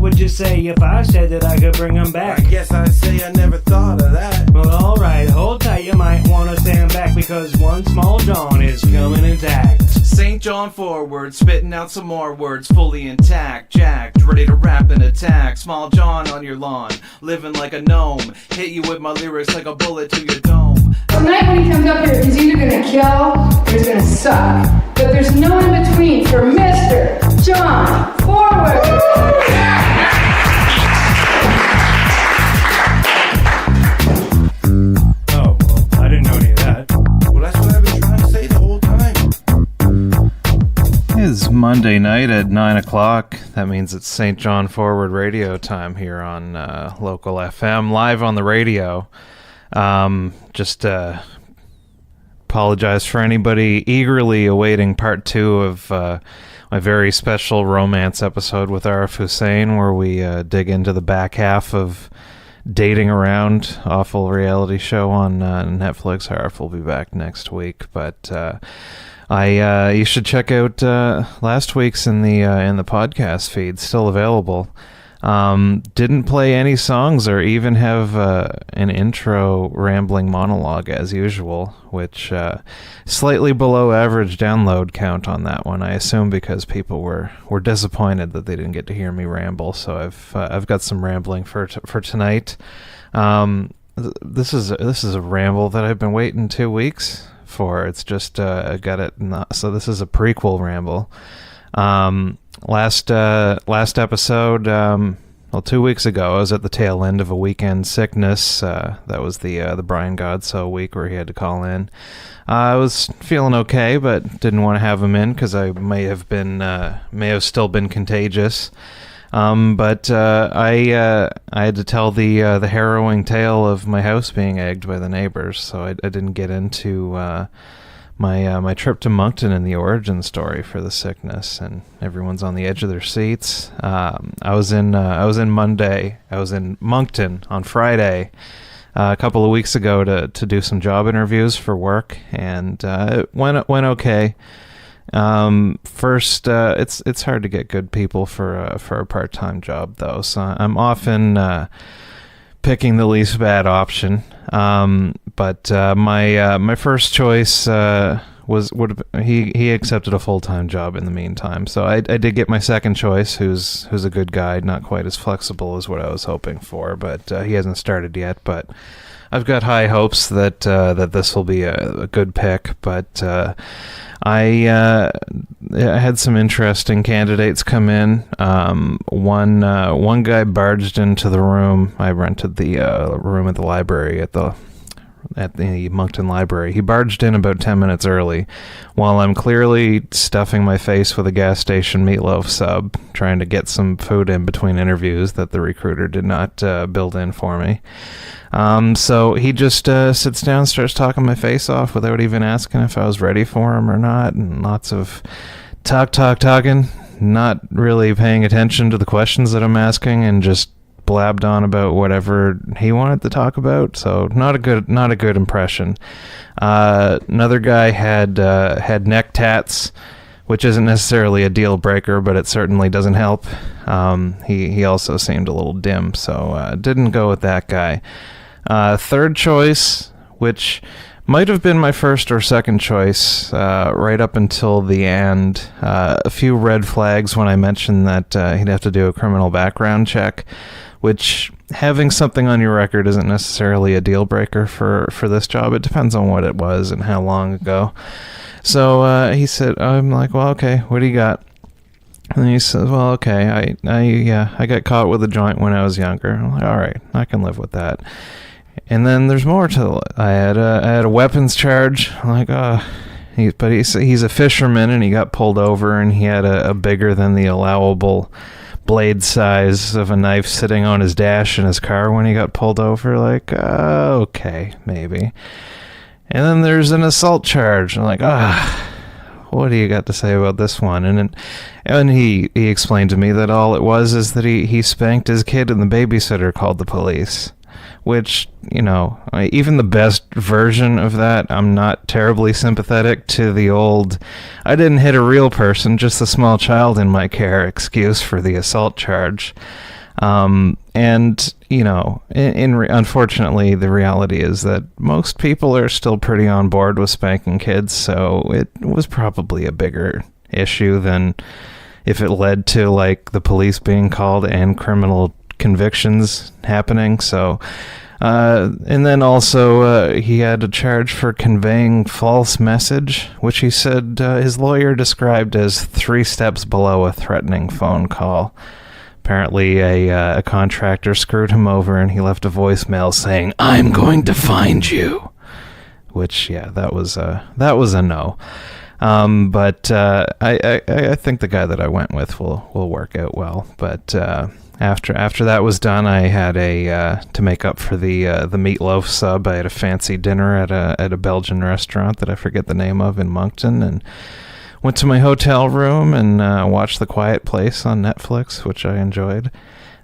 would you say if I said that I could bring them back? I guess I'd say I never thought of that. Well, alright, hold tight, you might wanna stand back, because one small John is coming intact. St. John forward, spitting out some more words, fully intact, jacked, ready to rap and attack. Small John on your lawn, living like a gnome, hit you with my lyrics like a bullet to your dome. Tonight when he comes up here, he's either gonna kill or he's gonna suck. But there's no in between for Mr. John Forward. Oh, well, I didn't know any of that. Well, that's what I've been trying to say the whole time. It's Monday night at 9 o'clock. That means it's St. John Forward radio time here on local FM, live on the radio. Just apologize for anybody eagerly awaiting part 2 of my very special romance episode with Arif Hussein, where we dig into the back half of Dating Around, awful reality show on Netflix. Arif will be back next week, but you should check out last week's in the podcast feed, still available. Didn't play any songs or even have an intro rambling monologue as usual, which slightly below average download count on that one. I assume because people were disappointed that they didn't get to hear me ramble. So I've got some rambling for tonight. This is a ramble that I've been waiting 2 weeks for. It's just I got it. So this is a prequel ramble. Last episode, 2 weeks ago, I was at the tail end of a weekend sickness. That was the Brian Godsoe week where he had to call in. I was feeling okay, but didn't want to have him in because I may have still been contagious. But I had to tell the harrowing tale of my house being egged by the neighbors, so I didn't get into my trip to Moncton and the origin story for the sickness, and everyone's on the edge of their seats. I was in Moncton on Friday a couple of weeks ago to do some job interviews for work, and it went okay. First, it's hard to get good people for a part-time job though, so I'm often picking the least bad option. But my first choice he accepted a full-time job in the meantime. So I did get my second choice, who's a good guy, not quite as flexible as what I was hoping for, but he hasn't started yet. But I've got high hopes that this will be a good pick. But I had some interesting candidates come in. One guy barged into the room. I rented the room at the library at the Moncton Library. He barged in about 10 minutes early, while I'm clearly stuffing my face with a gas station meatloaf sub, trying to get some food in between interviews that the recruiter did not build in for me. So he just sits down, starts talking my face off without even asking if I was ready for him or not, and lots of talking, not really paying attention to the questions that I'm asking, and just blabbed on about whatever he wanted to talk about. So not a good impression. Another guy had neck tats, which isn't necessarily a deal breaker, but it certainly doesn't help. He also seemed a little dim, so didn't go with that guy. Third choice, which might have been my first or second choice right up until the end. A few red flags when I mentioned that he'd have to do a criminal background check, which having something on your record isn't necessarily a deal breaker for this job. It depends on what it was and how long ago. So he said, I'm like, well, okay, what do you got? And he says, well, okay, I got caught with a joint when I was younger. I'm like, all right, I can live with that. And then there's more to it. I had a weapons charge. I'm like, he's a fisherman, and he got pulled over, and he had a bigger than the allowable blade size of a knife sitting on his dash in his car when he got pulled over. Like, okay, maybe. And then there's an assault charge. I'm like, what do you got to say about this one? And he explained to me that all it was is that he spanked his kid and the babysitter called the police. Which, even the best version of that, I'm not terribly sympathetic to the old, I didn't hit a real person, just a small child in my care excuse for the assault charge. And, unfortunately, the reality is that most people are still pretty on board with spanking kids, so it was probably a bigger issue than if it led to, like, the police being called and criminal convictions happening. So, and then also, he had a charge for conveying false message, which he said his lawyer described as 3 steps below a threatening phone call. Apparently, a contractor screwed him over, and he left a voicemail saying, "I'm going to find you," which, yeah, that was a no. But I think the guy that I went with will work out well. But after that was done, I had to make up for the meatloaf sub. I had a fancy dinner at a Belgian restaurant that I forget the name of in Moncton, and went to my hotel room and watched The Quiet Place on Netflix, which I enjoyed.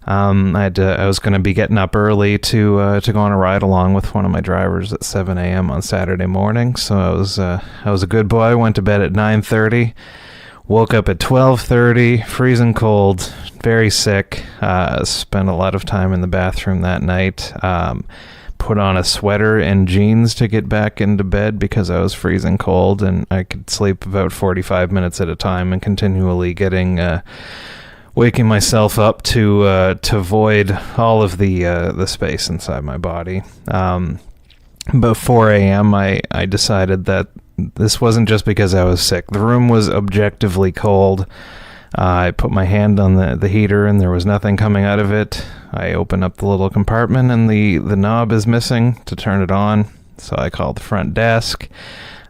I was going to be getting up early to go on a ride along with one of my drivers at 7 a.m. on Saturday morning. So I was a good boy. Went to bed at 9:30. Woke up at 12:30, freezing cold, very sick. Spent a lot of time in the bathroom that night. Put on a sweater and jeans to get back into bed because I was freezing cold, and I could sleep about 45 minutes at a time and continually waking myself up to void all of the space inside my body. About 4 a.m. I decided that this wasn't just because I was sick. The room was objectively cold. I put my hand on the heater and there was nothing coming out of it. I open up the little compartment and the knob is missing to turn it on. So I called the front desk.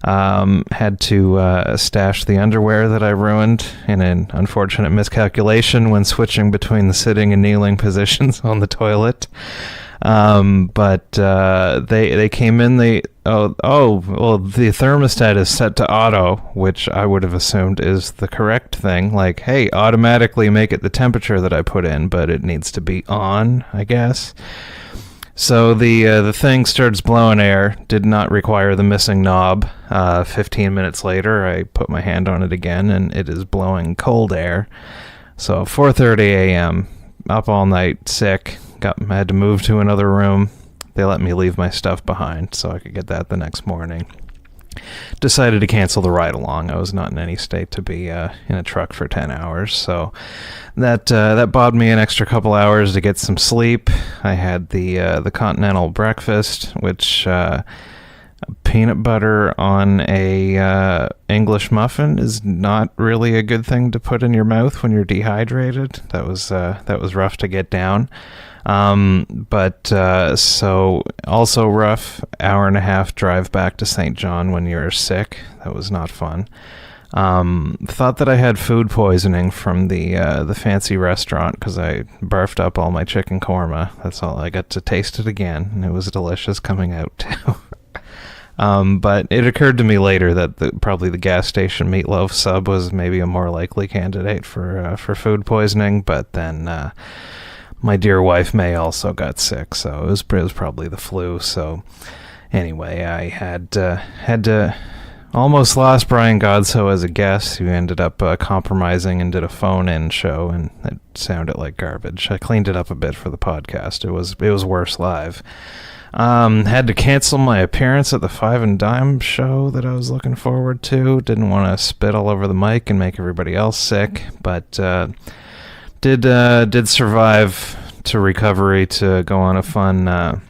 Had to stash the underwear that I ruined in an unfortunate miscalculation when switching between the sitting and kneeling positions on the toilet. But they came in. The thermostat is set to auto, which I would have assumed is the correct thing. Like, hey, automatically make it the temperature that I put in, but it needs to be on, I guess. So the thing starts blowing air. Did not require the missing knob. 15 minutes later, I put my hand on it again, and it is blowing cold air. So 4:30 a.m. Up all night, sick. Had to move to another room. They let me leave my stuff behind so I could get that the next morning. Decided to cancel the ride along. I was not in any state to be in a truck for 10 hours, so that bought me an extra couple hours to get some sleep. I had the continental breakfast, which peanut butter on a English muffin is not really a good thing to put in your mouth when you're dehydrated. That was rough to get down. So also rough, hour and a half drive back to St. John when you're sick. That was not fun. Thought that I had food poisoning from the fancy restaurant because I barfed up all my chicken korma. That's all. I got to taste it again, and it was delicious coming out too. But it occurred to me later that probably the gas station meatloaf sub was maybe a more likely candidate for food poisoning. But then my dear wife May also got sick, so it was probably the flu. So anyway, I had to almost lost Brian Godso as a guest, who ended up compromising and did a phone-in show, and it sounded like garbage. I cleaned it up a bit for the podcast. It was worse live. Had to cancel my appearance at the Five and Dime show that I was looking forward to. Didn't want to spit all over the mic and make everybody else sick, but did survive to recovery to go on a fun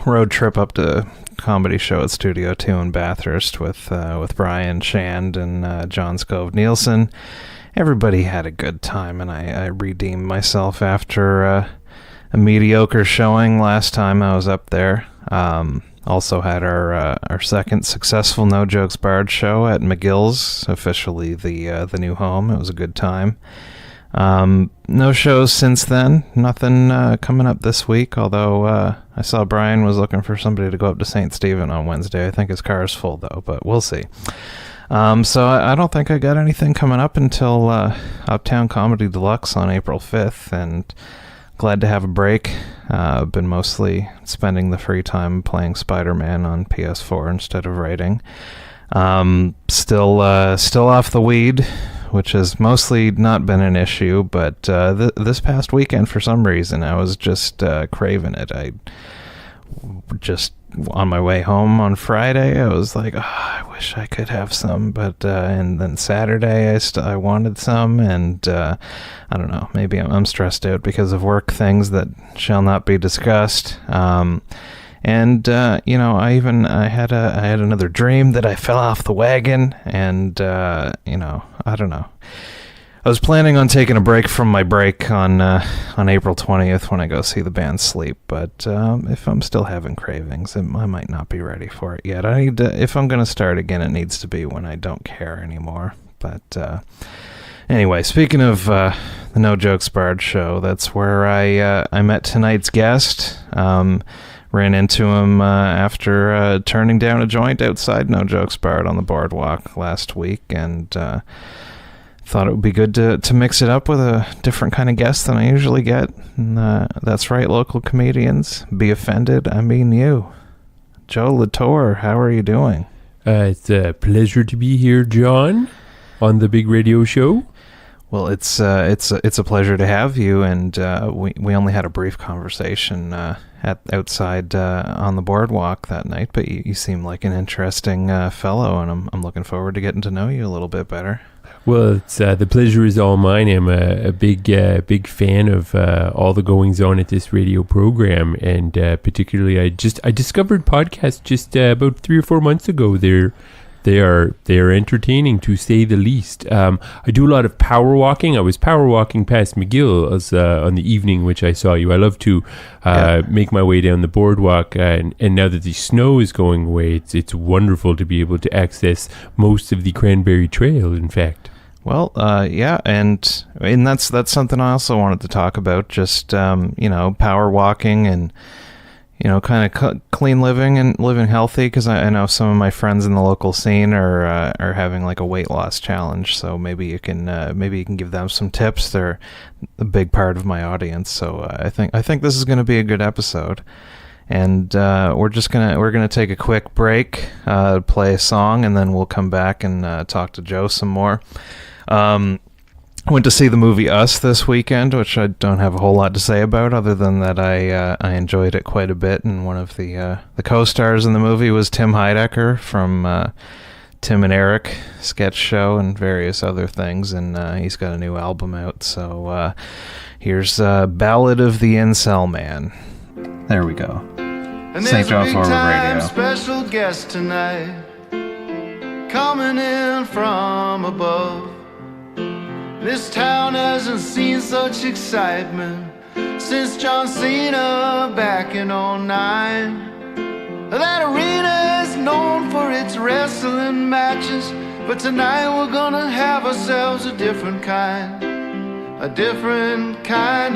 road trip up to comedy show at Studio 2 in Bathurst with Brian Shand and John Scove Nielsen. Everybody had a good time, and I redeemed myself after a mediocre showing last time I was up there. Also had our second successful No Jokes Barred show at McGill's, officially the new home. It was a good time. No shows since then. Nothing coming up this week, although I saw Brian was looking for somebody to go up to St. Stephen on Wednesday. I think his car is full, though, but we'll see. So I don't think I got anything coming up until Uptown Comedy Deluxe on April 5th, and glad to have a break. I've been mostly spending the free time playing Spider-Man on PS4 instead of writing. Still off the weed. which has mostly not been an issue, but this past weekend, for some reason, I was just craving it. I just, on my way home on Friday, I was like, I wish I could have some, but and then Saturday I wanted some, and I don't know, maybe I'm stressed out because of work things that shall not be discussed. And I had another dream that I fell off the wagon, and I don't know. I was planning on taking a break from my break on April 20th when I go see the band Sleep, but if I'm still having cravings, I might not be ready for it yet. I need to, if I'm going to start again, it needs to be when I don't care anymore. But anyway, speaking of the No Jokes Barred show, that's where I met tonight's guest. Ran into him after turning down a joint outside No Jokes Barred on the boardwalk last week, and thought it would be good to mix it up with a different kind of guest than I usually get. And, that's right, local comedians. Be offended, I mean you. Joe LaTour, how are you doing? It's a pleasure to be here, John, on the big radio show. Well, it's a pleasure to have you, and we only had a brief conversation outside on the boardwalk that night, but you seem like an interesting fellow, and I'm looking forward to getting to know you a little bit better. Well, it's the pleasure is all mine. I'm a big fan of all the goings on at this radio program, and particularly I discovered podcasts just about 3 or 4 months ago. They are entertaining, to say the least. I do a lot of power walking. I was power walking past McGill on the evening which I saw you. I love to make my way down the boardwalk, and now that the snow is going away, it's wonderful to be able to access most of the Cranberry Trail, in fact. Well, yeah, and that's something I also wanted to talk about, just, power walking and, kind of clean living and living healthy, because I know some of my friends in the local scene are having like a weight loss challenge, so maybe you can give them some tips. They're a big part of my audience, so I think this is going to be a good episode. And we're gonna take a quick break, play a song, and then we'll come back and talk to Joe some more. I went to see the movie Us this weekend, which I don't have a whole lot to say about, other than that I enjoyed it quite a bit. And one of the co-stars in the movie was Tim Heidecker from Tim and Eric sketch show and various other things, and he's got a new album out. So here's Ballad of the Incel Man. There we go. And St. there's a John's big Forward time Radio. special guest tonight, coming in from above. This town hasn't seen such excitement since John Cena back in '09. That arena is known for its wrestling matches, but tonight we're gonna have ourselves a different kind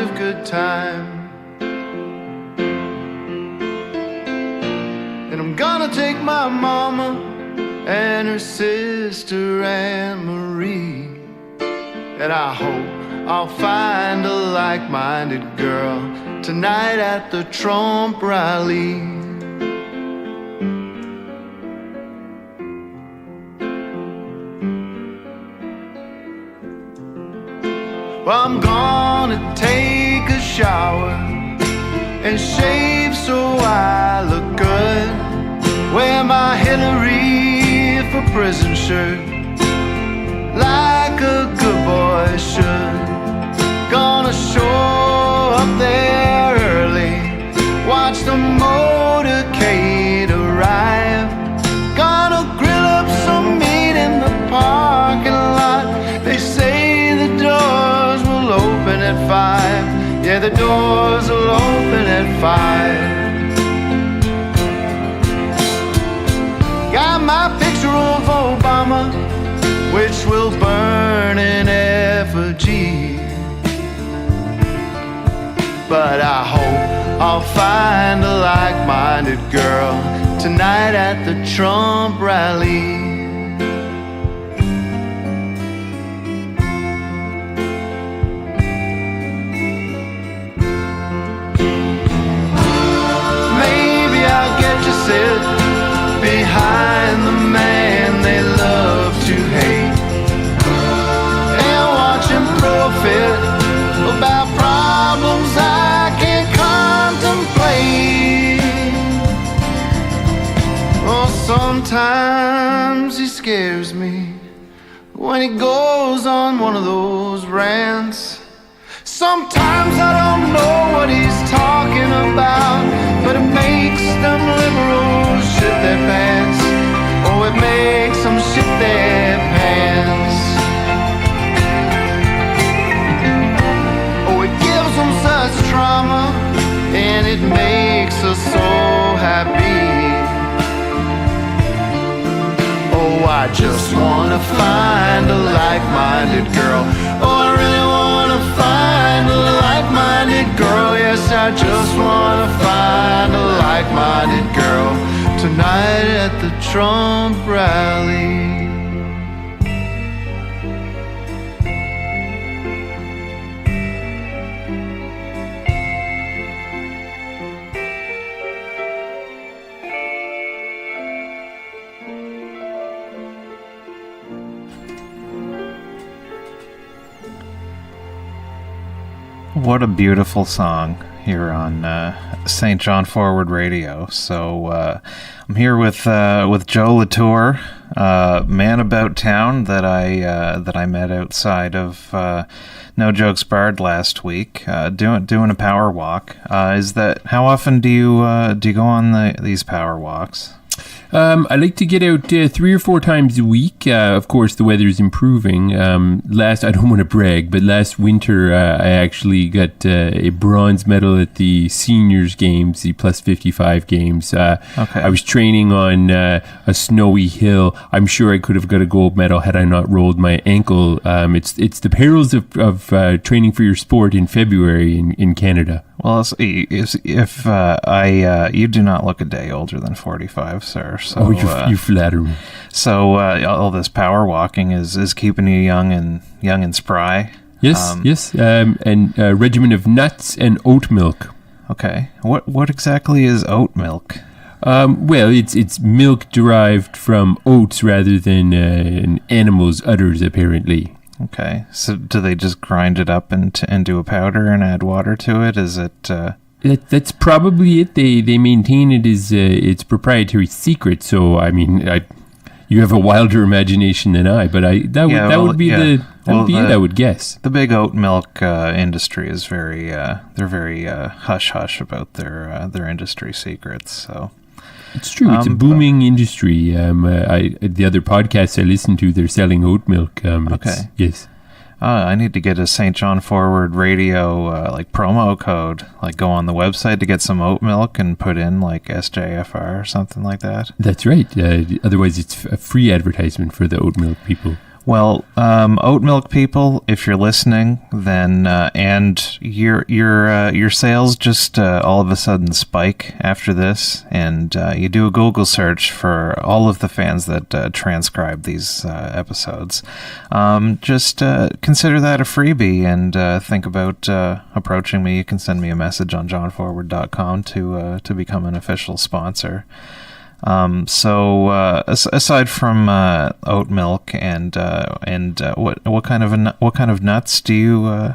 of good time. And I'm gonna take my mama and her sister Anne Marie, and I hope I'll find a like-minded girl tonight at the Trump rally. Well, I'm gonna take a shower and shave so I look good. Wear my Hillary for prison shirt, like a good boy should. Gonna show up there early, watch the motorcade arrive. Gonna grill up some meat in the parking lot. They say the doors will open at 5. Yeah, the doors will open at 5. Got my picture of Obama, which will burn in effigy. But I hope I'll find a like-minded girl tonight at the Trump rally. Maybe I'll get to sit behind the man they love to hate, scares me when he goes on one of those rants. Sometimes I don't know what he's talking about, but it makes them liberals shit their pants. Oh, it makes them shit their pants. Oh, it gives them such trauma, and it makes us so happy. Oh, I just wanna find a like-minded girl. Oh, I really wanna find a like-minded girl. Yes, I just wanna find a like-minded girl tonight at the Trump rally. What a beautiful song here on St. John Forward Radio. So I'm here with Joe LaTour, man about town that I met outside of No Jokes Barred last week, doing a power walk. Is that how often do you go on these power walks? I like to get out 3 or 4 times a week. Of course, the weather's improving. I don't want to brag, but last winter I actually got a bronze medal at the seniors games, the plus 55 games. Okay. I was training on a snowy hill. I'm sure I could have got a gold medal had I not rolled my ankle. It's the perils of training for your sport in February in Canada. Well, if you do not look a day older than 45, sir. So, you flatter me. So all this power walking is keeping you young and spry. Yes. And a regimen of nuts and oat milk. Okay. What exactly is oat milk? Well, it's milk derived from oats rather than an animal's udders, apparently. Okay, so do they just grind it up and do a powder and add water to it? Is it? That's probably it. They maintain it as its proprietary secret. So I mean, you have a wilder imagination than I, but that would be it. I would guess. The big oat milk industry is very hush hush about their industry secrets. So. It's true. It's a booming industry. The other podcasts I listen to, they're selling oat milk. Okay. Yes. I need to get a St. John Forward Radio like promo code. Like go on the website to get some oat milk and put in like SJFR or something like that. That's right. Otherwise, it's a free advertisement for the oat milk people. Well, oat milk people, if you're listening, then and your sales just all of a sudden spike after this, and you do a Google search for all of the fans that transcribe these episodes. Just consider that a freebie, and think about approaching me. You can send me a message on johnforward.com to become an official sponsor. So aside from oat milk and what kind of nuts do you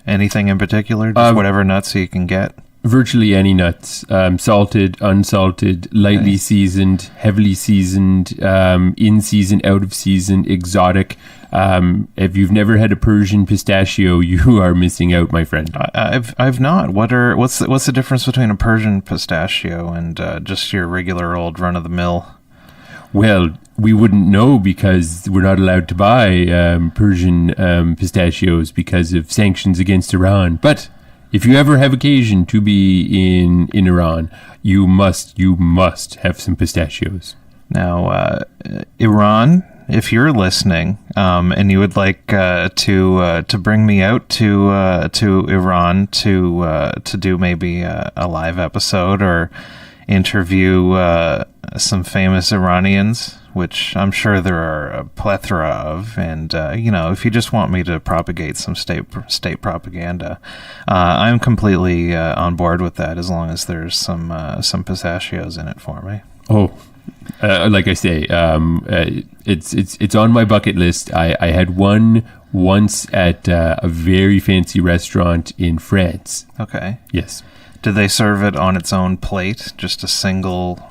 anything in particular? Just whatever nuts you can get. Virtually any nuts, salted, unsalted, lightly seasoned, heavily seasoned, in season, out of season, exotic. If you've never had a Persian pistachio, you are missing out, my friend. I've not. What's the difference between a Persian pistachio and just your regular old run of the mill? Well, we wouldn't know because we're not allowed to buy Persian pistachios because of sanctions against Iran. But if you ever have occasion to be in Iran, you must have some pistachios. Now, Iran, if you're listening, and you would like to bring me out to Iran to do maybe a live episode or interview some famous Iranians, which I'm sure there are a plethora of, and if you just want me to propagate some state propaganda, I'm completely on board with that, as long as there's some pistachios in it for me. Oh, like I say, it's on my bucket list. I had one once at a very fancy restaurant in France. Okay. Yes. Did they serve it on its own plate, just a single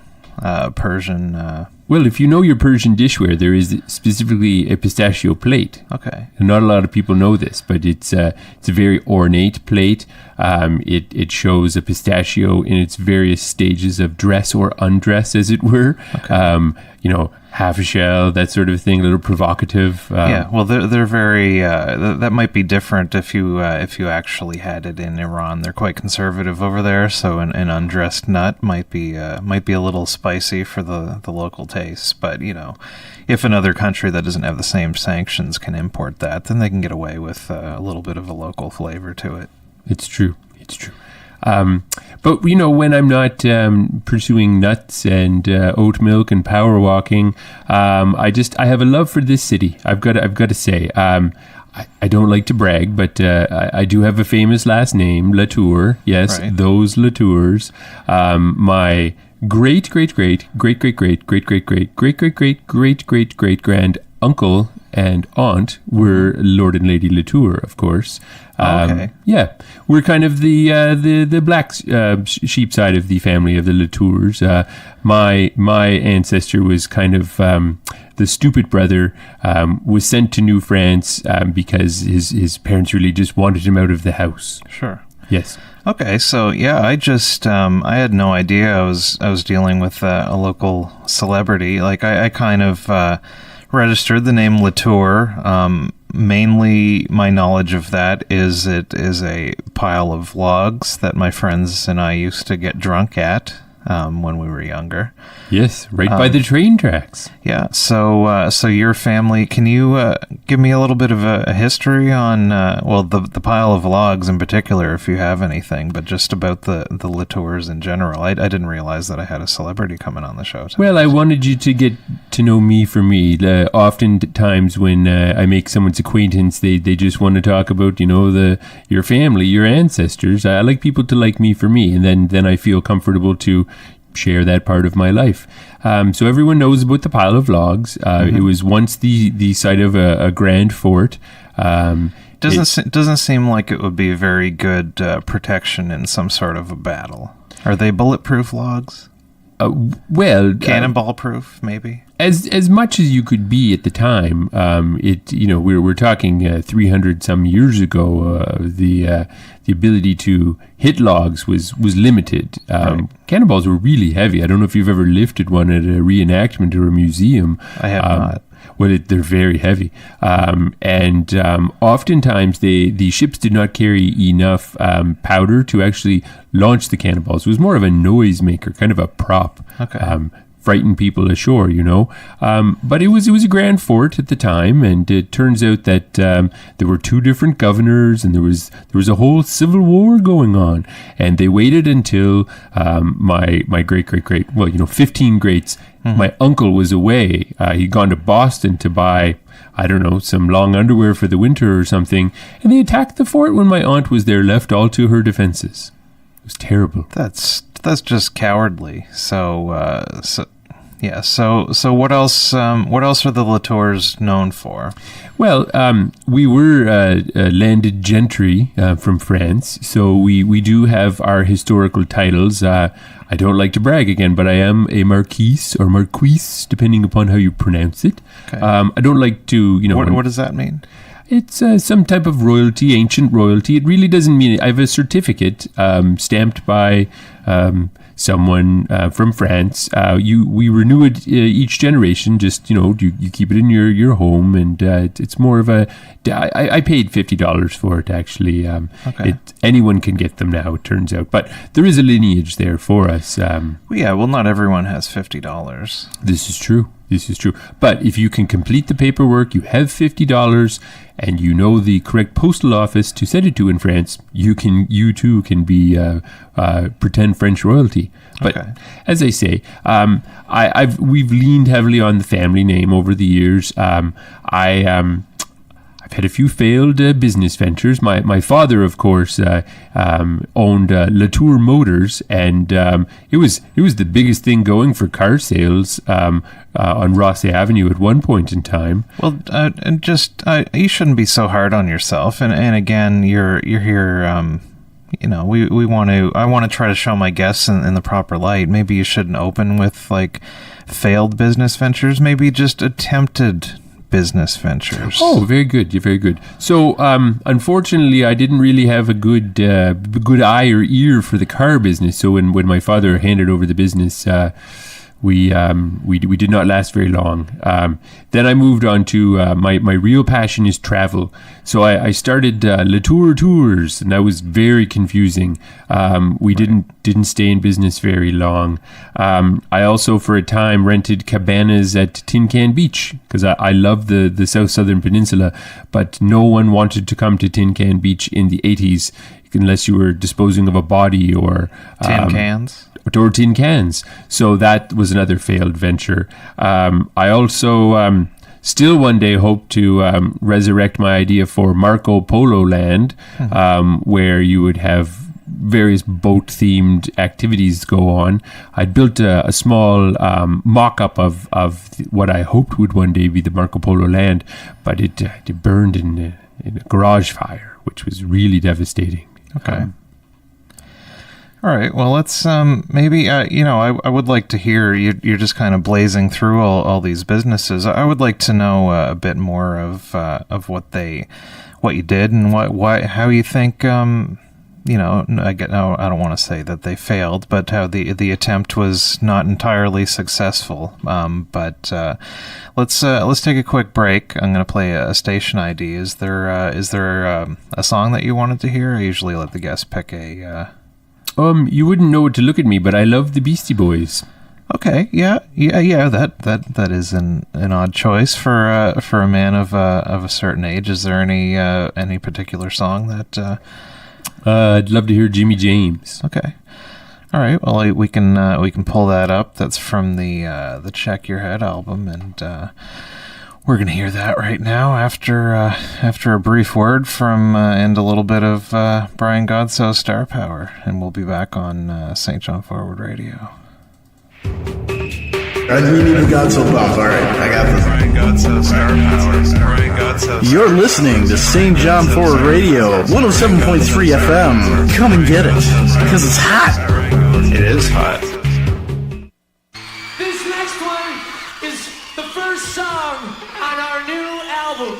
Persian Well, if you know your Persian dishware, there is specifically a pistachio plate. Okay. And not a lot of people know this, but it's a very ornate plate. It shows a pistachio in its various stages of dress or undress, as it were. Okay. Half a shell, that sort of thing, a little provocative. Yeah, well, they're very. That might be different if you actually had it in Iran. They're quite conservative over there, so an undressed nut might be a little spicy for the local tastes. But if another country that doesn't have the same sanctions can import that, then they can get away with a little bit of a local flavor to it. It's true. But when I'm not pursuing nuts and oat milk and power walking, I have a love for this city. I've got to say, I don't like to brag, but I do have a famous last name, LaTour. Yes, right. Those LaTours. My great grand uncle and aunt were Lord and Lady LaTour, of course. Okay. Yeah, we're kind of the black sheep side of the family of the LaTours. My ancestor was kind of the stupid brother, was sent to New France because his parents really just wanted him out of the house. Sure. Yes. Okay, so yeah, I just I had no idea I was dealing with a local celebrity. Like I kind of registered the name LaTour. Mainly, my knowledge of that is it is a pile of logs that my friends and I used to get drunk at when we were younger. Yes, right by the train tracks. Yeah. So your family, can you give me a little bit of a history on the pile of logs in particular, if you have anything, but just about the LaTours in general? I didn't realize that I had a celebrity coming on the show tonight. Well, I wanted you to get to know me for me. Oftentimes when I make someone's acquaintance, they just want to talk about your family, your ancestors. I like people to like me for me, and then I feel comfortable to share that part of my life. So everyone knows about the pile of logs. It was once the site of a grand fort. Doesn't seem like it would be a very good protection in some sort of a battle. Are they bulletproof logs? Cannonball proof, maybe. As much as you could be at the time, we're talking 300 some years ago. The ability to hit logs was limited. Right. Cannonballs were really heavy. I don't know if you've ever lifted one at a reenactment or a museum. I have not. Well, they're very heavy, and oftentimes the ships did not carry enough powder to actually launch the cannonballs. It was more of a noisemaker, kind of a prop. Okay. Frighten people ashore, but it was a grand fort at the time, and it turns out that there were two different governors, and there was a whole civil war going on, and they waited until my great 15 greats. Mm-hmm. My uncle was away. He'd gone to Boston to buy, I don't know, some long underwear for the winter or something, and they attacked the fort when my aunt was there, left all to her defenses. It was terrible. That's just cowardly. So what else? What else are the LaTours known for? Well, we were landed gentry from France, so we do have our historical titles. I don't like to brag again, but I am a marquise or marquise, depending upon how you pronounce it. Okay. I don't like to, What does that mean? It's some type of royalty, ancient royalty. It really doesn't mean it. I have a certificate stamped by someone from France. We renew it each generation. Just you keep it in your home, and it's more of a. I paid $50 for it actually. Okay. Anyone can get them now. It turns out, but there is a lineage there for us. Well, not everyone has $50. This is true. But if you can complete the paperwork, you have $50, and you know the correct postal office to send it to in France, you too can be pretend French royalty. But okay. As I say, we've leaned heavily on the family name over the years. I've had a few failed business ventures. My father, of course, owned LaTour Motors, and it was the biggest thing going for car sales on Rosse Avenue at one point in time. Well, and just you shouldn't be so hard on yourself. And again, you're here. we want to. I want to try to show my guests in the proper light. Maybe you shouldn't open with like failed business ventures. Maybe just attempted business ventures. Oh, very good. You're very good. So, unfortunately, I didn't really have a good eye or ear for the car business. So when my father handed over the business, we did not last very long. Then I moved on to my real passion is travel. So I started LaTour Tours, and that was very confusing. We didn't stay in business very long. I also for a time rented cabanas at Tin Can Beach because I love the Southern Peninsula, but no one wanted to come to Tin Can Beach in the 80s unless you were disposing of a body or tin cans. Or tin cans. So that was another failed venture. I also still one day hope to resurrect my idea for Marco Polo Land, where you would have various boat-themed activities go on. I'd built a small mock-up of what I hoped would one day be the Marco Polo Land, but it burned in a garage fire, which was really devastating. Okay. All right. Well, let's maybe I would like to hear you're just kind of blazing through all these businesses. I would like to know a bit more of what you did and how you think I don't want to say that they failed, but how the attempt was not entirely successful. But let's take a quick break. I'm going to play a station ID. Is there a song that you wanted to hear? I usually let the guests pick a. You wouldn't know what to look at me, but I love the Beastie Boys. Okay, yeah. That is an odd choice for a man of a certain age. Is there any particular song that? I'd love to hear Jimmy James. Okay. All right. Well, we can pull that up. That's from the Check Your Head album, and we're gonna hear that right now after a brief word from and a little bit of Brian Godsoe's Star Power, and we'll be back on St. John Forward Radio. I really need a Godsoe buff. All right, I got this. Brian Godsoe, Star Power. Brian Godsoe. You're listening to St. John Forward Radio, 107.3 FM. Come and get it, because it's hot. It is hot. This next one is the first song on our new album.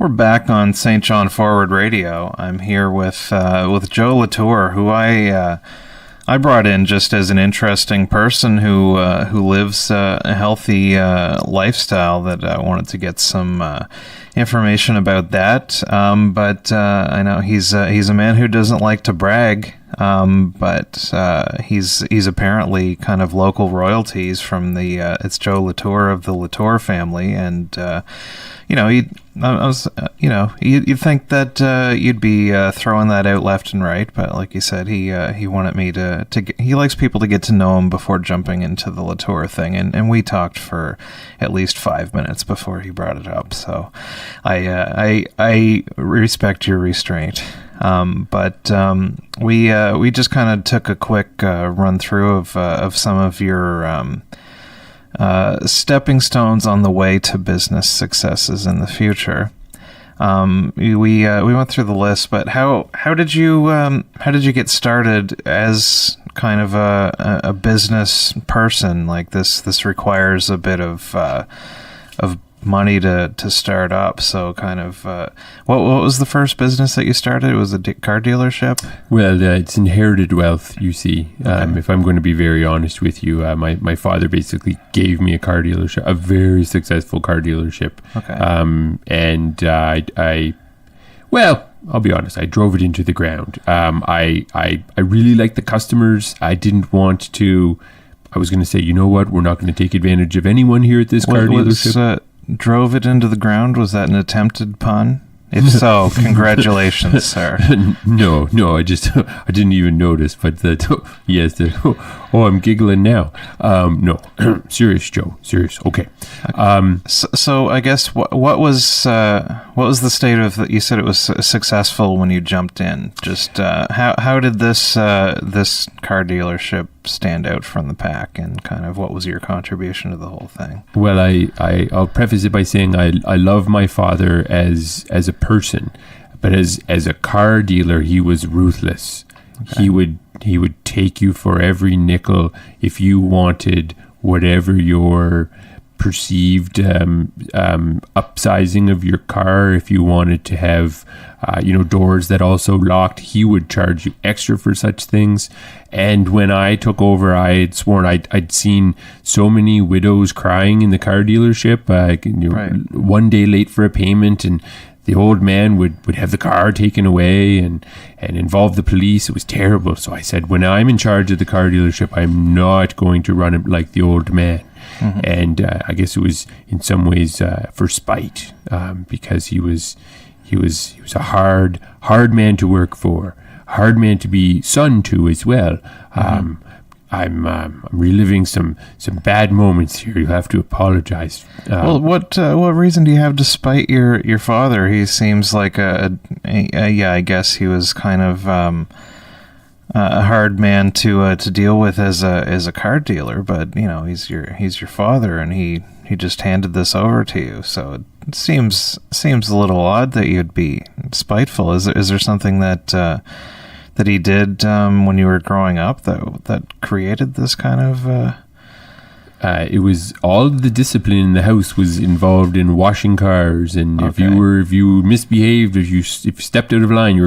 We're back on St. John Forward Radio. I'm here with Joe LaTour, who I brought in just as an interesting person who lives a healthy lifestyle that I wanted to get some information about that. But I know he's a man who doesn't like to brag. But he's apparently kind of local royalties from the it's Joe LaTour of the LaTour family, and you'd think that you'd be throwing that out left and right, but like you said, he wanted me to he likes people to get to know him before jumping into the LaTour thing, and we talked for at least 5 minutes before he brought it up. So I respect your restraint. But we just kind of took a quick run through of some of your stepping stones on the way to business successes in the future. We went through the list, but how did you get started as kind of a business person? Like this requires a bit of money to start up. So kind of what was the first business that you started? It was a car dealership? Well, it's inherited wealth, you see. Okay. If I'm going to be very honest with you, my father basically gave me a car dealership, a very successful car dealership. Okay. And I'll be honest, I drove it into the ground. I really liked the customers. I didn't want to, I was going to say, you know what, we're not going to take advantage of anyone here at this car dealership. Drove it into the ground? Was that an attempted pun? If so, congratulations, sir. No, I didn't even notice. But I'm giggling now. No, serious, Joe, serious. Okay. So I guess what was the state of that? You said it was successful when you jumped in. Just how did this car dealership stand out from the pack, and kind of what was your contribution to the whole thing? Well, I'll preface it by saying I love my father as a person, but as a car dealer, he was ruthless. Okay. He would take you for every nickel if you wanted whatever your perceived upsizing of your car. If you wanted to have doors that also locked, he would charge you extra for such things. And when I took over, I had sworn I'd seen so many widows crying in the car dealership, right. One day late for a payment, and the old man would have the car taken away and involve the police. It was terrible. So I said, when I'm in charge of the car dealership, I'm not going to run it like the old man. Mm-hmm. And I guess it was in some ways for spite, because he was a hard man to work for, hard man to be son to as well. Mm-hmm. I'm reliving some bad moments here. You have to apologize. What reason do you have to spite your father? He seems like I guess he was kind of a hard man to deal with as a car dealer, but he's your father, and he just handed this over to you. So it seems a little odd that you'd be spiteful. Is there something that he did when you were growing up that created this kind of? It was all the discipline in the house was involved in washing cars, and okay. if you misbehaved, if you stepped out of line, I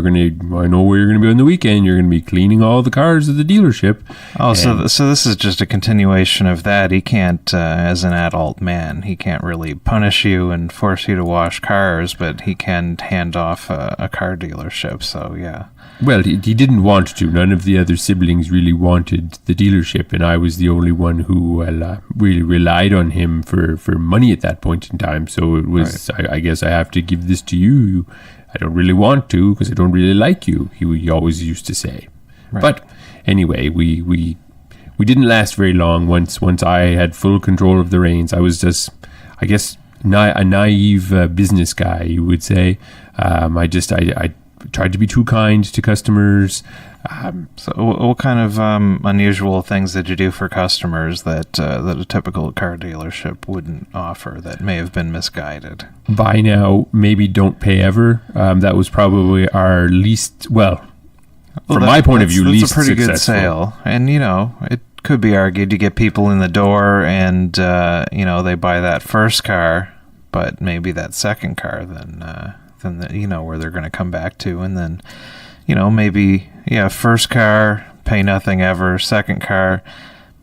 know where you're going to be on the weekend. You're going to be cleaning all the cars at the dealership. Oh, so this is just a continuation of that. He can't, as an adult man, he can't really punish you and force you to wash cars, but he can hand off a car dealership. So yeah. Well, he didn't want to. None of the other siblings really wanted the dealership, and I was the only one who really relied on him for money at that point in time. So it was, right. I guess I have to give this to you. I don't really want to because I don't really like you, he always used to say. Right. But anyway, we didn't last very long. Once I had full control of the reins, I was just, I guess, a naive business guy, you would say. I tried to be too kind to customers. So what kind of unusual things did you do for customers that a typical car dealership wouldn't offer that may have been misguided? Buy now, maybe don't pay ever. That was probably our least, from my point of view, least successful. That's a pretty good sale. And, it could be argued to get people in the door and, they buy that first car, but maybe that second car, then then where they're going to come back to, and then maybe first car pay nothing ever, second car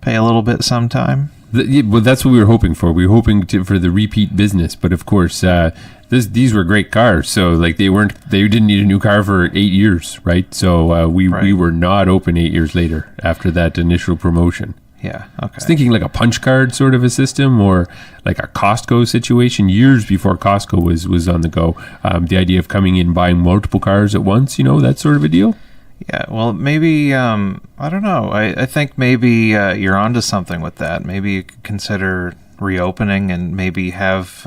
pay a little bit sometime. Well, that's what we were hoping for. We were hoping for the repeat business, but of course, these were great cars. So like they didn't need a new car for 8 years, right? So we were not open 8 years later after that initial promotion. Yeah, okay. I was thinking like a punch card sort of a system, or like a Costco situation years before Costco was on the go. The idea of coming in and buying multiple cars at once, that sort of a deal. Yeah, well, maybe, I don't know. I think maybe you're onto something with that. Maybe you could consider reopening and maybe have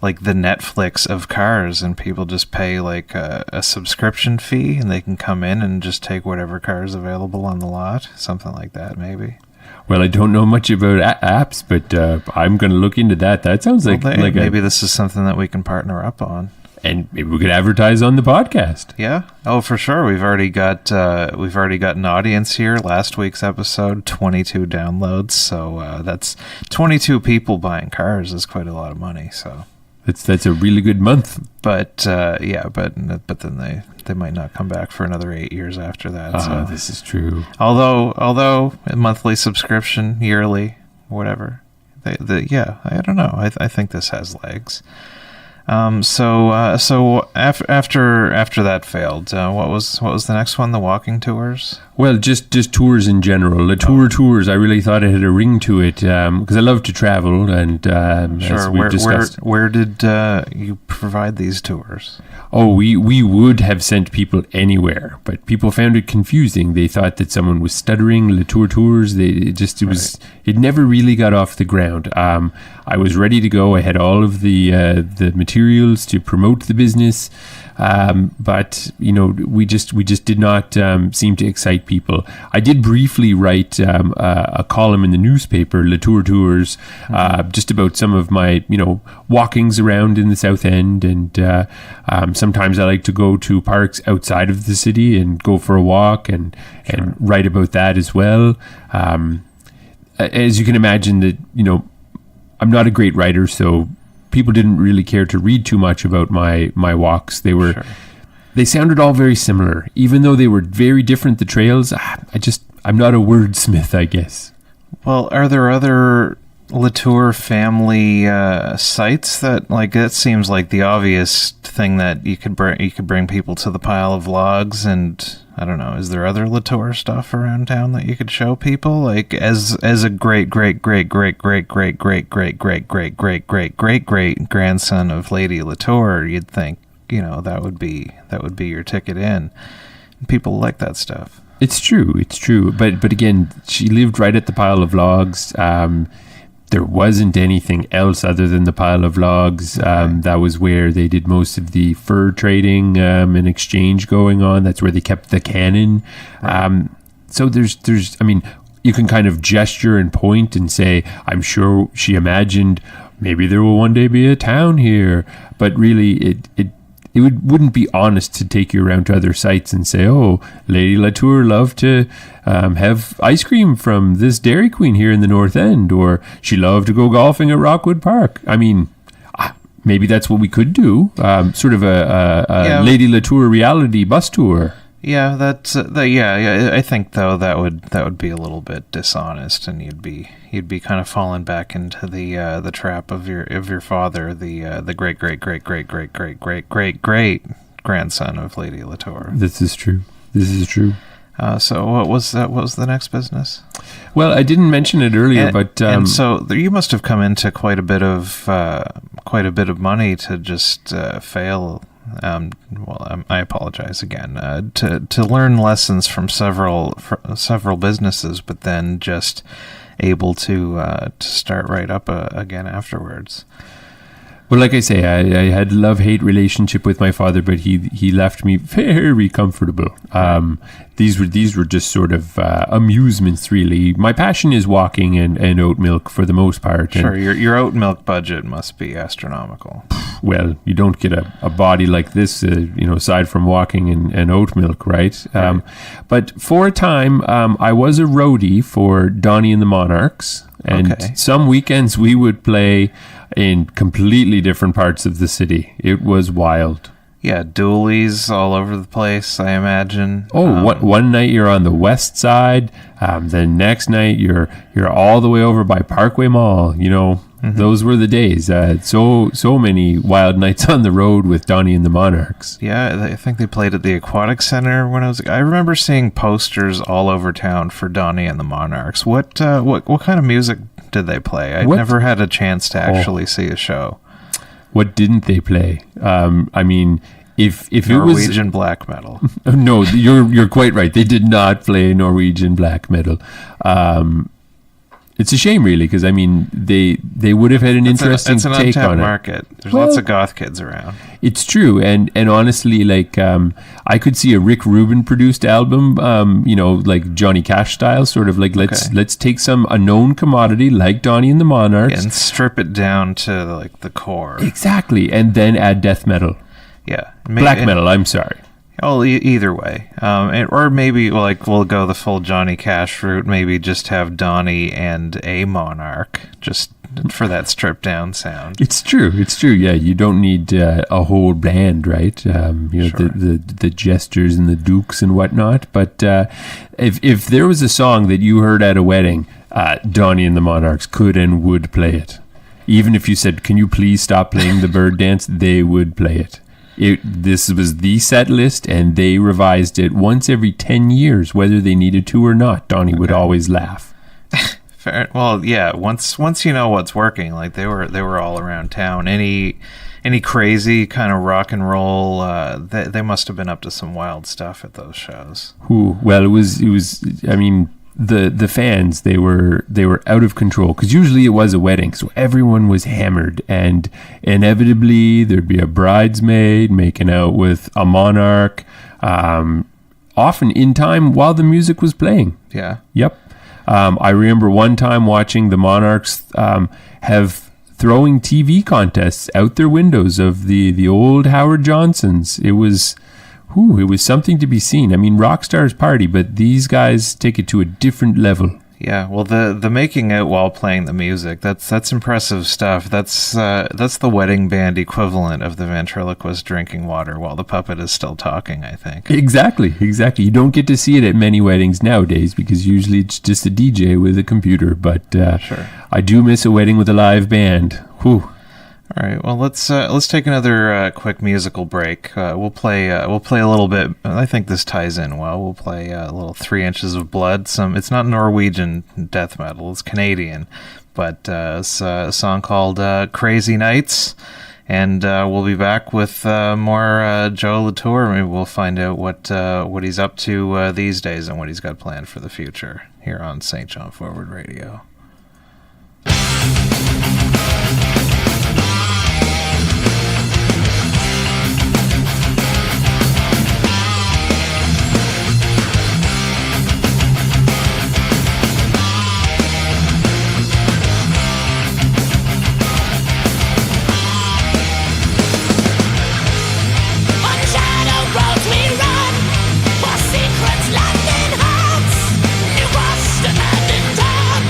like the Netflix of cars, and people just pay like a subscription fee, and they can come in and just take whatever car is available on the lot. Something like that, maybe. Well, I don't know much about apps, but I'm going to look into that. That sounds like maybe this is something that we can partner up on. And maybe we could advertise on the podcast. Yeah. Oh, for sure. We've already got an audience here. Last week's episode, 22 downloads. So that's 22 people buying cars is quite a lot of money. So that's a really good month. But but then they might not come back for another 8 years after that. So this is true. Although a monthly subscription, yearly, whatever. I don't know. I think this has legs. So after that failed, what was the next one? The walking tours? Well, just tours in general. LaTour tours. I really thought it had a ring to it because I love to travel, and sure. As we've discussed, where did you provide these tours? Oh, we would have sent people anywhere, but people found it confusing. They thought that someone was stuttering. LaTour tours. It never really got off the ground. I was ready to go. I had all of the materials to promote the business, but we just did not seem to excite people. I did briefly write a column in the newspaper, LaTour Tours, just about some of my walkings around in the South End, and sometimes I like to go to parks outside of the city and go for a walk and write about that as well. As you can imagine, that I'm not a great writer, so people didn't really care to read too much about my walks. They sounded all very similar, even though they were very different. The trails, I'm not a wordsmith, I guess. Well, are there other LaTour family sites that seems like the obvious thing that you could bring people to the pile of logs? And I don't know, is there other LaTour stuff around town that you could show people? Like as a great grandson of Lady LaTour, you'd think that would be your ticket in. People like that stuff. It's true. But again, she lived right at the pile of logs. There wasn't anything else other than the pile of logs. That was where they did most of the fur trading and exchange going on. That's where they kept the cannon. Right. So there's, you can kind of gesture and point and say, I'm sure she imagined maybe there will one day be a town here. But really, it wouldn't be honest to take you around to other sites and say, oh, Lady LaTour loved to have ice cream from this Dairy Queen here in the North End, or she loved to go golfing at Rockwood Park. Maybe that's what we could do, sort of a Lady LaTour reality bus tour. Yeah, I think though that would be a little bit dishonest, and you'd be kind of falling back into the trap of your father, the great grandson of Lady LaTour. This is true. So what was the next business? Well, I didn't mention it earlier, and so you must have come into quite a bit of money to just fail. I apologize again. To learn lessons from several businesses, but then just able to start right up again afterwards. Well, like I say, I had a love-hate relationship with my father, but he left me very comfortable. These were just sort of amusements, really. My passion is walking and Oatmilk for the most part. Sure, your Oatmilk budget must be astronomical. Well, you don't get a body like this, aside from walking and Oatmilk, right? But for a time, I was a roadie for Donnie and the Monarchs. And some weekends we would play in completely different parts of the city. It was wild. Yeah, dualies all over the place, I imagine. One night you're on the west side, then next night you're all the way over by Parkway Mall. Those were the days. So many wild nights on the road with Donnie and the Monarchs. Yeah, I think they played at the Aquatic Center when I remember seeing posters all over town for Donnie and the Monarchs. What kind of music did they play? I never had a chance to actually see a show. What didn't they play? If Norwegian black metal. No, you're quite right. They did not play Norwegian black metal. It's a shame, really, because they would have had an interesting it's an take on it. Market. There's lots of goth kids around. It's true, and honestly, I could see a Rick Rubin produced album, like Johnny Cash style, sort of like let's take a known commodity like Donnie and the Monarchs and strip it down to the core. Exactly, and then add death metal. Yeah, black metal. I'm sorry. Well, either way, or maybe we'll go the full Johnny Cash route. Maybe just have Donnie and a Monarch, just for that stripped down sound. It's true. Yeah, you don't need a whole band, right? Sure. The Jesters and the Dukes and whatnot. But if there was a song that you heard at a wedding, Donnie and the Monarchs could and would play it. Even if you said, "Can you please stop playing the bird dance?" they would play it. This was the set list, and they revised it once every 10 years, whether they needed to or not. Donnie would always laugh. Fair. Well, yeah. Once you know what's working, they were all around town. Any crazy kind of rock and roll, they must have been up to some wild stuff at those shows. Well, it was. The fans, they were out of control, because usually it was a wedding, so everyone was hammered, and inevitably there'd be a bridesmaid making out with a monarch, often in time while the music was playing. Yeah. Yep. I remember one time watching the Monarchs have throwing TV contests out their windows of the old Howard Johnsons. It was something to be seen. Rock stars party, but these guys take it to a different level. Yeah, well, the making out while playing the music, that's impressive stuff. That's the wedding band equivalent of the ventriloquist drinking water while the puppet is still talking, I think. Exactly. You don't get to see it at many weddings nowadays, because usually it's just a DJ with a computer, but sure. I do miss a wedding with a live band. Whew. All right. Well, let's take another quick musical break. We'll play a little bit. I think this ties in well. We'll play a little 3 Inches of Blood. It's not Norwegian death metal. It's Canadian, but it's a song called "Crazy Nights." And we'll be back with more Joe LaTour. Maybe we'll find out what he's up to these days and what he's got planned for the future here on St. John Forward Radio. Secrets locked in hearts, new washed and in time.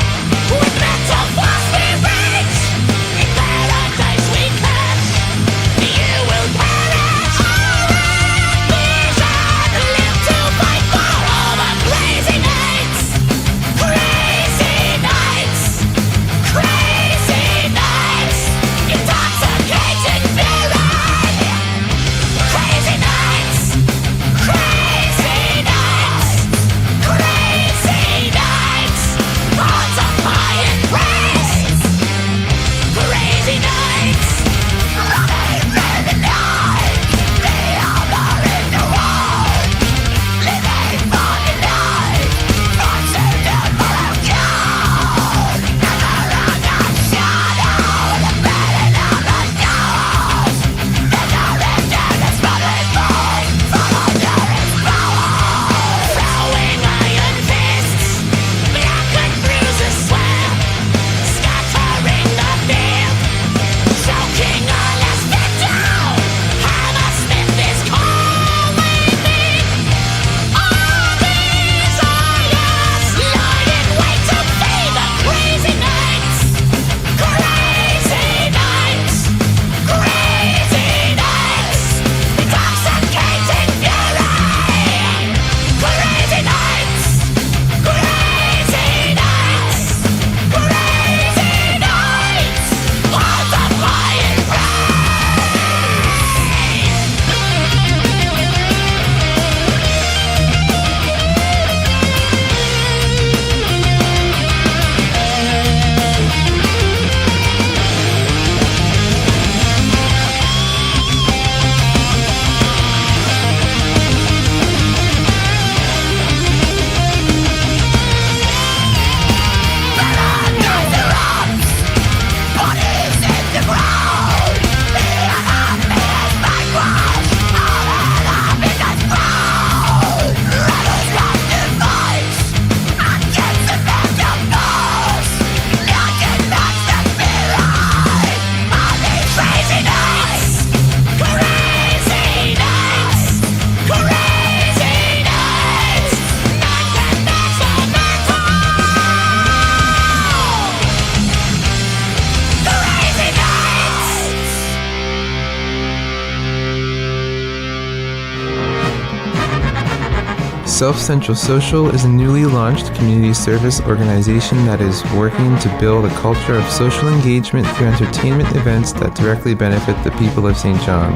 South Central Social is a newly launched community service organization that is working to build a culture of social engagement through entertainment events that directly benefit the people of St. John.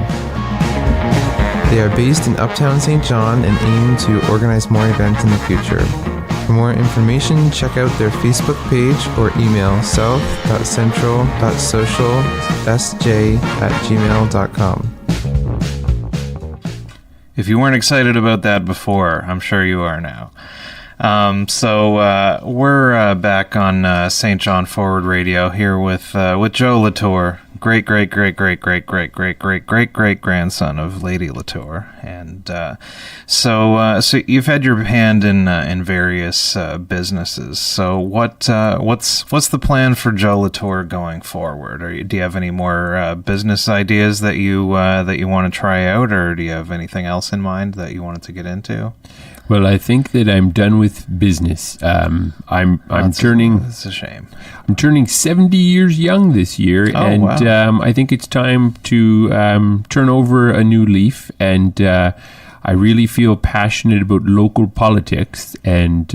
They are based in Uptown St. John and aim to organize more events in the future. For more information, check out their Facebook page or email south.central.socialsj@gmail.com. If you weren't excited about that before, I'm sure you are now. So we're back on St. John Forward Radio here with Joe LaTour, great grandson of Lady LaTour, and so you've had your hand in various businesses. So what's the plan for Joe LaTour going forward? Do you have any more business ideas that you want to try out, or do you have anything else in mind that you wanted to get into? Well, I think that I'm done with business. I'm turning. That's a shame. I'm turning 70 years young this year, and wow. I think it's time to turn over a new leaf. And I really feel passionate about local politics. And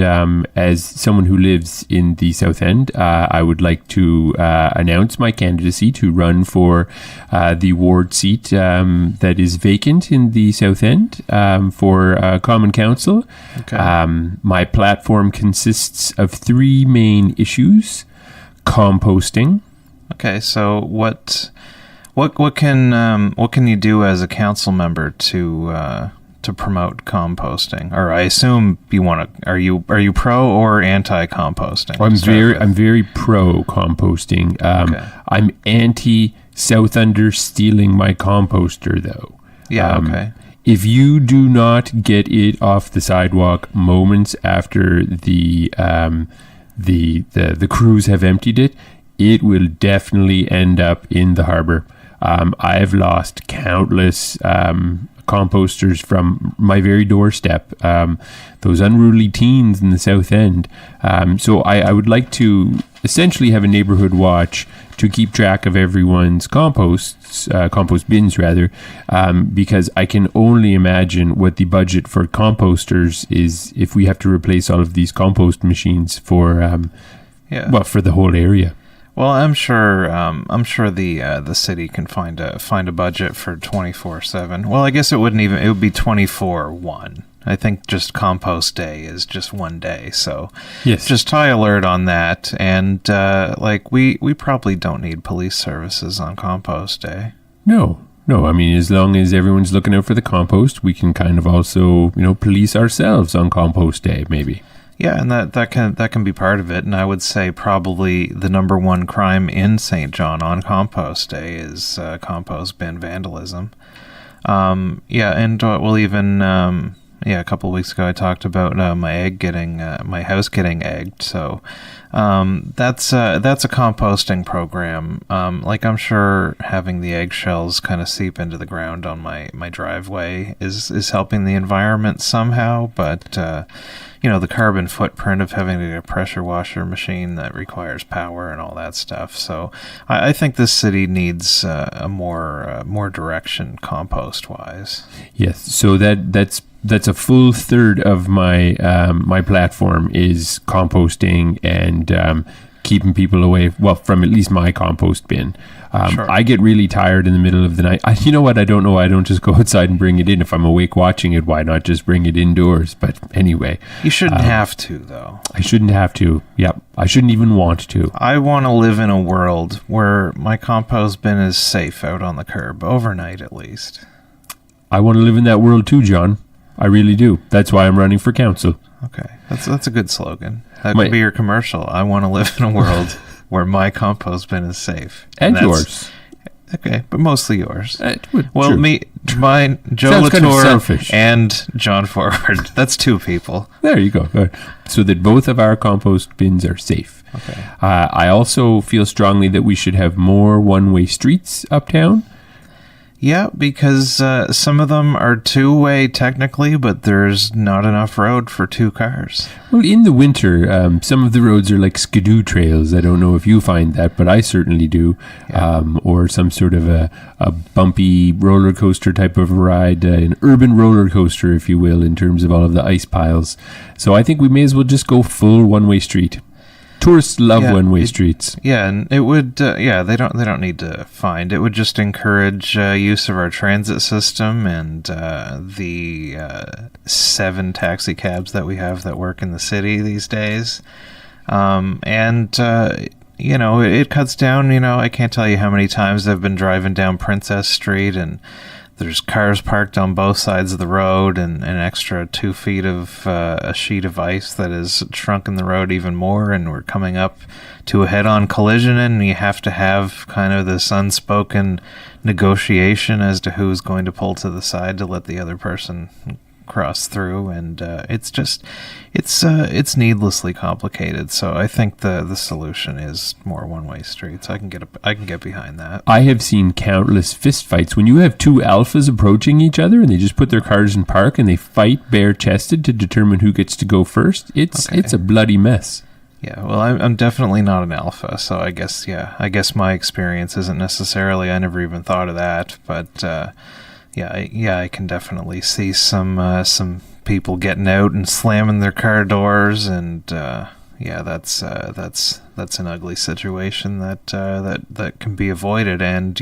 as someone who lives in the South End, I would like to announce my candidacy to run for the ward seat that is vacant in the South End for Common Council. Okay. My platform consists of 3 main issues: composting. Okay, so what can you do as a council member to promote composting? Or I assume you want to. Are you pro or anti composting? I'm very pro composting. Okay. I'm anti South Under stealing my composter though. Yeah. Okay. If you do not get it off the sidewalk moments after the crews have emptied it, it will definitely end up in the harbor. I've lost countless composters from my very doorstep, those unruly teens in the South End. So I would like to essentially have a neighborhood watch to keep track of everyone's compost bins rather, because I can only imagine what the budget for composters is if we have to replace all of these compost machines for the whole area. Well, I'm sure the city can find a budget for 24/7. Well, I guess it would be 24/1. I think just compost day is just one day, so yes, just high alert on that. And we probably don't need police services on compost day. No. I mean, as long as everyone's looking out for the compost, we can kind of also police ourselves on compost day, maybe. Yeah, and that can be part of it. And I would say probably the number one crime in St. John on compost day is compost bin vandalism. And we'll even a couple of weeks ago I talked about my house getting egged. So that's a composting program. I'm sure having the eggshells kind of seep into the ground on my driveway is helping the environment somehow, but the carbon footprint of having a pressure washer machine that requires power and all that stuff. So I think this city needs a more direction compost wise. Yes, so that's a full third of my my platform is composting and keeping people away, from at least my compost bin. Sure. I get really tired in the middle of the night. You know what? I don't know. I don't just go outside and bring it in. If I'm awake watching it, why not just bring it indoors? But anyway. You shouldn't have to, though. I shouldn't have to. Yeah. I shouldn't even want to. I want to live in a world where my compost bin is safe out on the curb, overnight at least. I want to live in that world too, John. I really do. That's why I'm running for council. Okay. That's a good slogan. That could be your commercial. I want to live in a world where my compost bin is safe. And yours. Okay, but mostly yours. True. Mine, Joe LaTour, and John Forward. That's 2 people. There you go. So that both of our compost bins are safe. Okay. I also feel strongly that we should have more one-way streets uptown. Yeah, because some of them are two-way technically, but there's not enough road for two cars. Well, in the winter, some of the roads are like skidoo trails. I don't know if you find that, but I certainly do. Yeah. Or some sort of a bumpy roller coaster type of ride, an urban roller coaster, if you will, in terms of all of the ice piles. So I think we may as well just go full one-way street. Tourists love one-way streets. Yeah, and it would. They don't need to find. It would just encourage use of our transit system and the 7 taxi cabs that we have that work in the city these days. It cuts down. I can't tell you how many times I've been driving down Princess Street and there's cars parked on both sides of the road and an extra 2 feet of a sheet of ice that has shrunken the road even more, and we're coming up to a head-on collision, and you have to have kind of this unspoken negotiation as to who's going to pull to the side to let the other person cross through, and it's needlessly complicated. So I think the solution is more one-way streets. I can get behind that. I have seen countless fistfights when you have two alphas approaching each other and they just put their cars in park and they fight bare-chested to determine who gets to go first. It's a bloody mess. Yeah, well, I'm definitely not an alpha, so I guess my experience isn't necessarily. I never even thought of that, but. I can definitely see some people getting out and slamming their car doors, and that's an ugly situation that can be avoided. And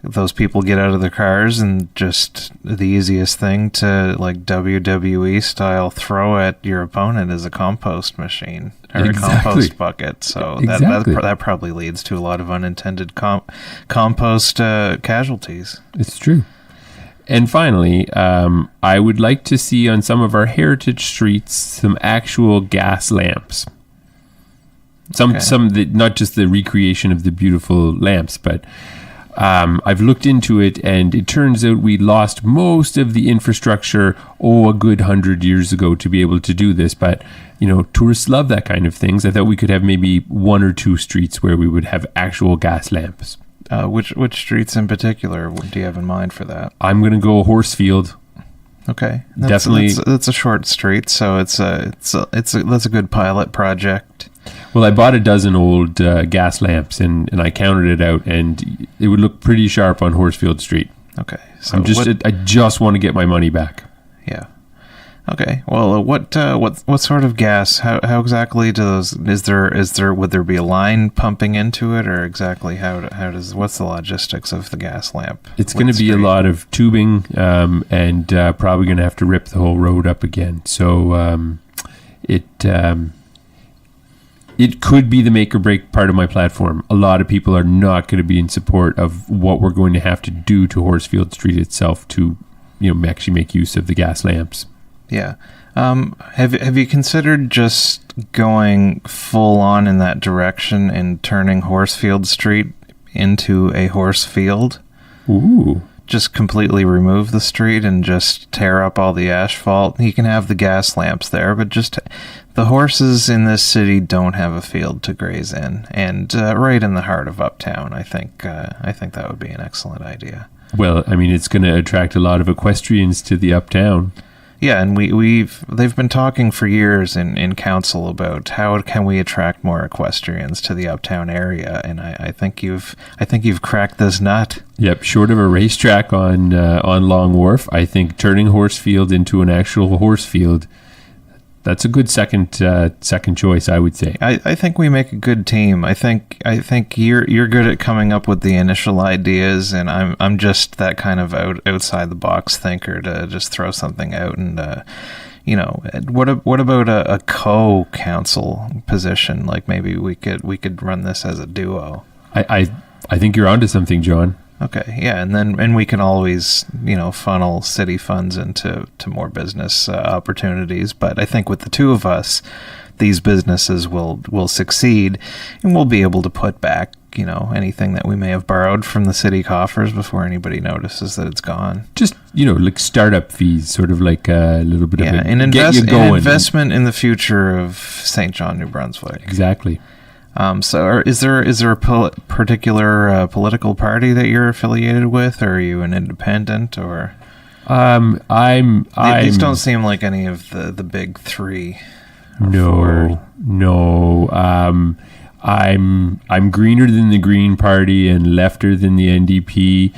those people get out of their cars, and just the easiest thing to, like, WWE style, throw at your opponent is a compost machine or a compost bucket. So that probably leads to a lot of unintended compost casualties. It's true. And finally, I would like to see on some of our heritage streets some actual gas lamps. Not just the recreation of the beautiful lamps, but I've looked into it, and it turns out we lost most of the infrastructure, a good 100 years ago to be able to do this. But, tourists love that kind of things. I thought we could have maybe 1 or 2 streets where we would have actual gas lamps. Which streets in particular do you have in mind for that? I'm going to go Horsefield. Okay, definitely. That's a short street, so that's a good pilot project. Well, I bought a dozen old gas lamps, and I counted it out, and it would look pretty sharp on Horsefield Street. Okay, so I just want to get my money back. Yeah. Okay. Well, what sort of gas? How exactly do those? Would there be a line pumping into it, or exactly what's the logistics of the gas lamp? It's going to be a lot of tubing, and probably going to have to rip the whole road up again. So it could be the make or break part of my platform. A lot of people are not going to be in support of what we're going to have to do to Horsefield Street itself to, actually make use of the gas lamps. Yeah. Have you considered just going full on in that direction and turning Horsefield Street into a horse field? Ooh. Just completely remove the street and just tear up all the asphalt. You can have the gas lamps there, but just the horses in this city don't have a field to graze in, and right in the heart of Uptown. I think that would be an excellent idea. Well, it's going to attract a lot of equestrians to the Uptown. Yeah, and they've been talking for years in council about how can we attract more equestrians to the Uptown area, and I think you've cracked this nut. Yep, short of a racetrack on Long Wharf, I think turning Horsefield into an actual horse field, that's a good second choice, I would say. I think we make a good team. I think you're good at coming up with the initial ideas, and I'm just that kind of outside the box thinker to just throw something out. And what about a co-council position? Like maybe we could run this as a duo. I think you're onto something, John. Okay, yeah, and we can always, funnel city funds into more business opportunities. But I think with the two of us, these businesses will succeed, and we'll be able to put back, anything that we may have borrowed from the city coffers before anybody notices that it's gone. Just, like startup fees, sort of like a little bit of an investment in the future of St. John, New Brunswick. Exactly. Is there a particular political party that you're affiliated with, or are you an independent, or? These don't seem like any of the big three. No. I'm greener than the Green Party and lefter than the NDP,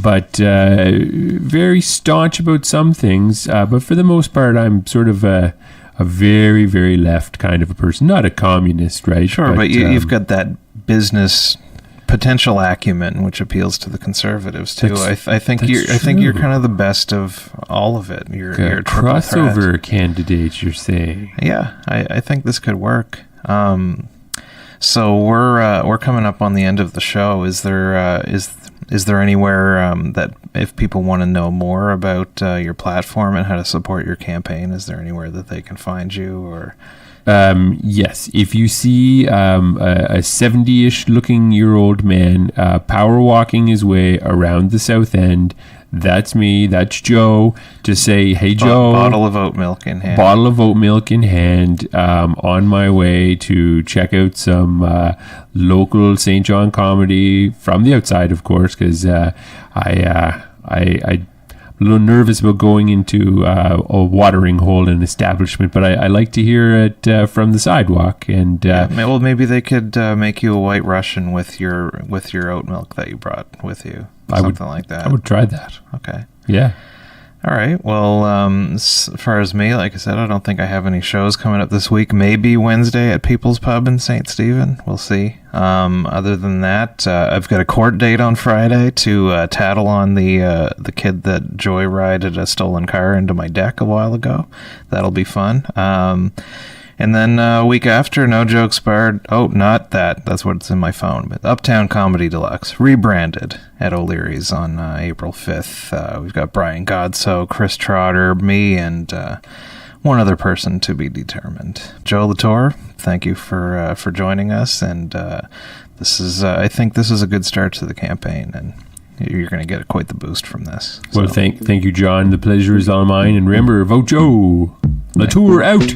but very staunch about some things. But for the most part, I'm sort of a very, very left kind of a person. Not a communist, right? Sure, but you've got that business potential acumen, which appeals to the conservatives too. I think you're kind of the best of all of it. You're a crossover candidate, you're saying? Yeah, I think this could work. So we're coming up on the end of the show. Is there anywhere that if people want to know more about your platform and how to support your campaign, is there anywhere that they can find you? Or yes, if you see a 70-ish looking year old man power walking his way around the South End, that's me, that's Joe, to say, hey Joe, bottle of oat milk in hand, on my way to check out some local St. John comedy from the outside, of course, because I'm a little nervous about going into a watering hole in an establishment, but I like to hear it from the sidewalk. And well, maybe they could make you a White Russian with your oat milk that you brought with you. Something like that. I would try that. Okay. Yeah. All right. Well, as far as me, like I said, I don't think I have any shows coming up this week. Maybe Wednesday at People's Pub in St. Stephen. We'll see. Other than that, I've got a court date on Friday to tattle on the kid that joyrided a stolen car into my deck a while ago. That'll be fun. And then a week after, No Jokes Barred. Oh, not that. That's what's in my phone. But Uptown Comedy Deluxe, rebranded at O'Leary's on April 5th. We've got Brian Godso, Chris Trotter, me, and one other person to be determined. Joe LaTour, thank you for joining us. And this is, I think this is a good start to the campaign. And you're going to get quite the boost from this. Well, thank you, John. The pleasure is all mine. And remember, vote Joe LaTour out.